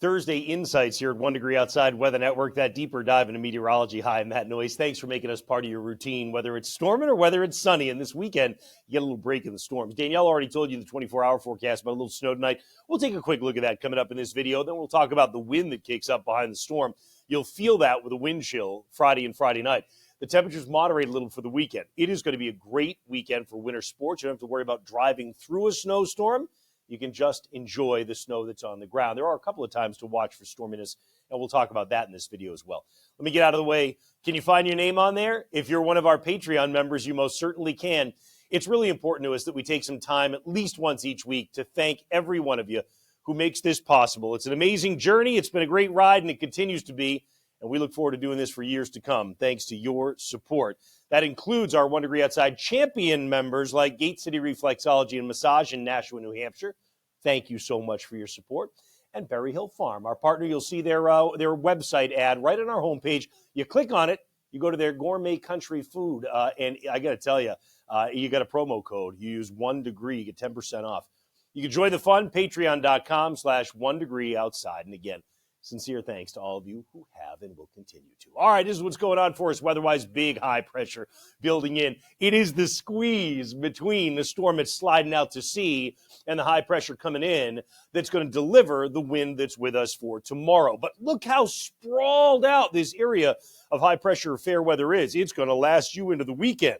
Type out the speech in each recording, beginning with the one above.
Thursday insights here at 1 Degree Outside Weather Network, that deeper dive into meteorology. Hi, I'm Matt Noyes. Thanks for making us part of your routine, whether it's storming or whether it's sunny. And this weekend, you get a little break in the storms. Danielle already told you the 24-hour forecast about a little snow tonight. We'll take a quick look at that coming up in this video. Then we'll talk about the wind that kicks up behind the storm. You'll feel that with a wind chill Friday and Friday night. The temperatures moderate a little for the weekend. It is going to be a great weekend for winter sports. You don't have to worry about driving through a snowstorm. You can just enjoy the snow that's on the ground. There are a couple of times to watch for storminess, and we'll talk about that in this video as well. Let me get out of the way. Can you find your name on there? If you're one of our Patreon members, you most certainly can. It's really important to us that we take some time at least once each week to thank every one of you who makes this possible. It's an amazing journey. It's been a great ride, and it continues to be. And we look forward to doing this for years to come, thanks to your support. That includes our 1 Degree Outside champion members like Gate City Reflexology and Massage in Nashua, New Hampshire. Thank you so much for your support. And Berry Hill Farm, our partner. You'll see their website ad right on our homepage. You click on it, you go to their gourmet country food, and I got to tell you, you got a promo code. You use 1 Degree, you get 10% off. You can join the fun, patreon.com/1 Degree Outside. And again, sincere thanks to all of you who have and will continue to. All right, this is what's going on for us weather-wise. Big high pressure building in. It is the squeeze between the storm that's sliding out to sea and the high pressure coming in that's going to deliver the wind that's with us for tomorrow. But look how sprawled out this area of high pressure fair weather is. It's going to last you into the weekend.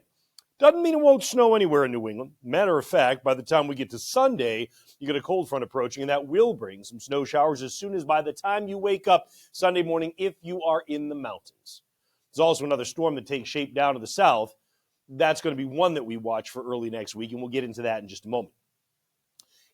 Doesn't mean it won't snow anywhere in New England. Matter of fact, by the time we get to Sunday, you get a cold front approaching, and that will bring some snow showers as soon as by the time you wake up Sunday morning if you are in the mountains. There's also another storm that takes shape down to the south. That's going to be one that we watch for early next week, and we'll get into that in just a moment.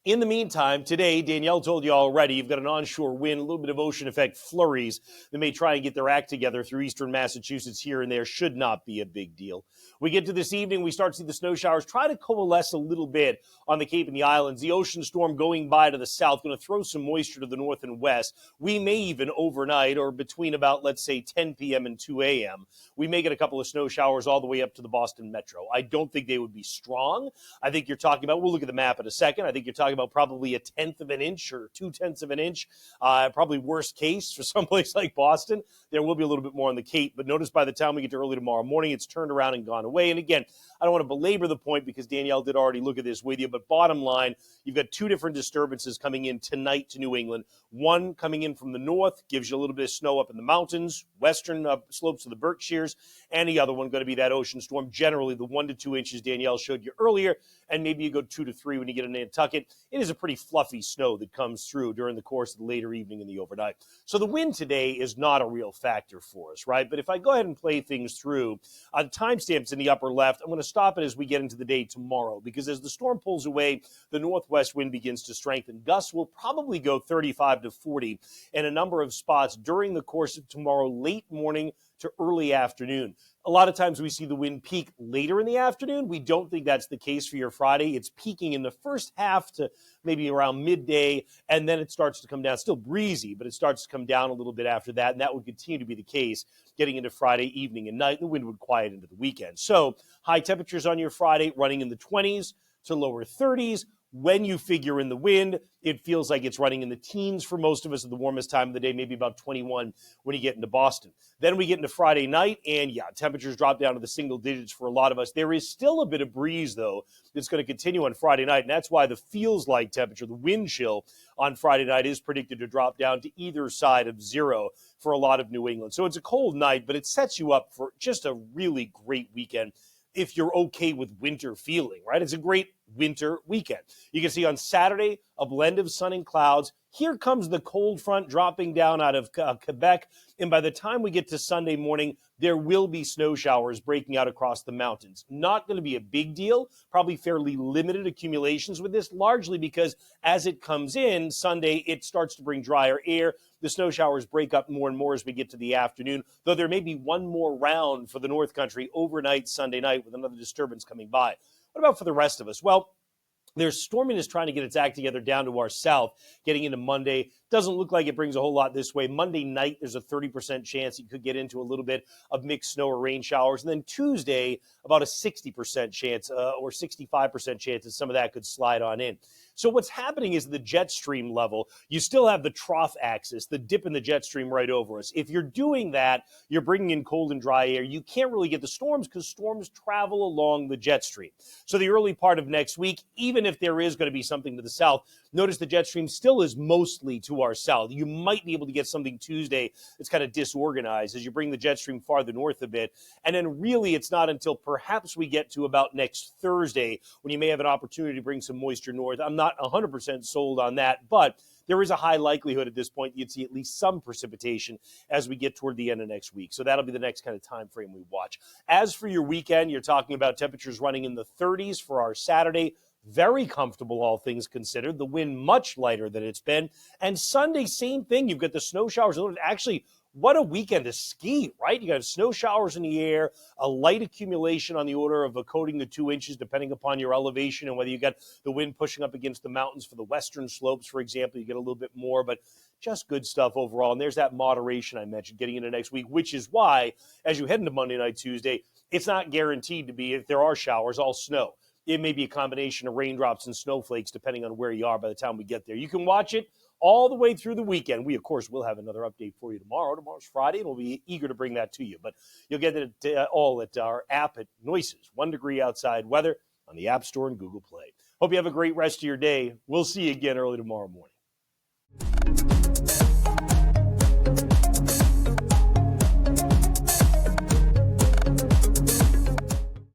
In the meantime, today, Danielle told you already, you've got an onshore wind, a little bit of ocean effect flurries that may try and get their act together through eastern Massachusetts here and there. Should not be a big deal. We get to this evening, we start to see the snow showers try to coalesce a little bit on the Cape and the islands. The ocean storm going by to the south, going to throw some moisture to the north and west. We may even overnight or between about, let's say, 10 p.m. and 2 a.m., we may get a couple of snow showers all the way up to the Boston metro. I don't think they would be strong. I think you're talking about, we'll look at the map in a second, I think you're talking about probably a 1/10 of an inch or 2/10 of an inch, probably worst case for someplace like Boston. There will be a little bit more on the Cape, but notice by the time we get to early tomorrow morning, it's turned around and gone away. And again, I don't want to belabor the point because Danielle did already look at this with you, but bottom line, you've got two different disturbances coming in tonight to New England. One coming in from the north, gives you a little bit of snow up in the mountains, western slopes of the Berkshires, and the other one going to be that ocean storm, generally the 1 to 2 inches Danielle showed you earlier, and maybe you go 2 to 3 when you get to Nantucket. It is a pretty fluffy snow that comes through during the course of the later evening and the overnight. So the wind today is not a real factor for us, right? But if I go ahead and play things through, timestamps in the upper left, I'm going to stop it as we get into the day tomorrow, because as the storm pulls away, the northwest wind begins to strengthen. Gusts will probably go 35 to 40 in a number of spots during the course of tomorrow, late morning to early afternoon. A lot of times we see the wind peak later in the afternoon. We don't think that's the case for your Friday. It's peaking in the first half to maybe around midday, and then it starts to come down. Still breezy, but it starts to come down a little bit after that, and that would continue to be the case getting into Friday evening and night. The wind would quiet into the weekend. So high temperatures on your Friday running in the 20s to lower 30s. When you figure in the wind, it feels like it's running in the teens for most of us at the warmest time of the day, maybe about 21 when you get into Boston. Then we get into Friday night, and yeah, temperatures drop down to the single digits for a lot of us. There is still a bit of breeze, though, that's going to continue on Friday night, and that's why the feels-like temperature, the wind chill on Friday night is predicted to drop down to either side of zero for a lot of New England. So it's a cold night, but it sets you up for just a really great weekend if you're okay with winter feeling, right? It's a great winter weekend. You can see on Saturday, a blend of sun and clouds. Here comes the cold front dropping down out of Quebec. And by the time we get to Sunday morning, there will be snow showers breaking out across the mountains. Not going to be a big deal, probably fairly limited accumulations with this, largely because as it comes in Sunday, it starts to bring drier air. The snow showers break up more and more as we get to the afternoon, though there may be one more round for the North Country overnight Sunday night with another disturbance coming by. What about for the rest of us? Well, there's storminess trying to get its act together down to our south, getting into Monday. Doesn't look like it brings a whole lot this way. Monday night, there's a 30% chance you could get into a little bit of mixed snow or rain showers. And then Tuesday, about a 60% chance or 65% chance that some of that could slide on in. So what's happening is the jet stream level, you still have the trough axis, the dip in the jet stream right over us. If you're doing that, you're bringing in cold and dry air. You can't really get the storms because storms travel along the jet stream. So the early part of next week, even if there is going to be something to the south, notice the jet stream still is mostly to our south. You might be able to get something Tuesday that's kind of disorganized as you bring the jet stream farther north a bit. And then really it's not until perhaps we get to about next Thursday when you may have an opportunity to bring some moisture north. I'm not 100% sold on that, but there is a high likelihood at this point you'd see at least some precipitation as we get toward the end of next week. So that'll be the next kind of time frame we watch. As for your weekend, you're talking about temperatures running in the 30s for our Saturday. Very comfortable, all things considered. The wind much lighter than it's been. And Sunday, same thing. You've got the snow showers. Actually, what a weekend to ski, right? You got snow showers in the air, a light accumulation on the order of a coating to 2 inches, depending upon your elevation and whether you got the wind pushing up against the mountains for the western slopes, for example, you get a little bit more, but just good stuff overall. And there's that moderation I mentioned getting into next week, which is why, as you head into Monday night, Tuesday, it's not guaranteed to be, if there are showers, all snow. It may be a combination of raindrops and snowflakes, depending on where you are by the time we get there. You can watch it all the way through the weekend. We, of course, will have another update for you tomorrow. Tomorrow's Friday, and we'll be eager to bring that to you. But you'll get it all at our app at Noyes. 1 degree outside weather on the App Store and Google Play. Hope you have a great rest of your day. We'll see you again early tomorrow morning.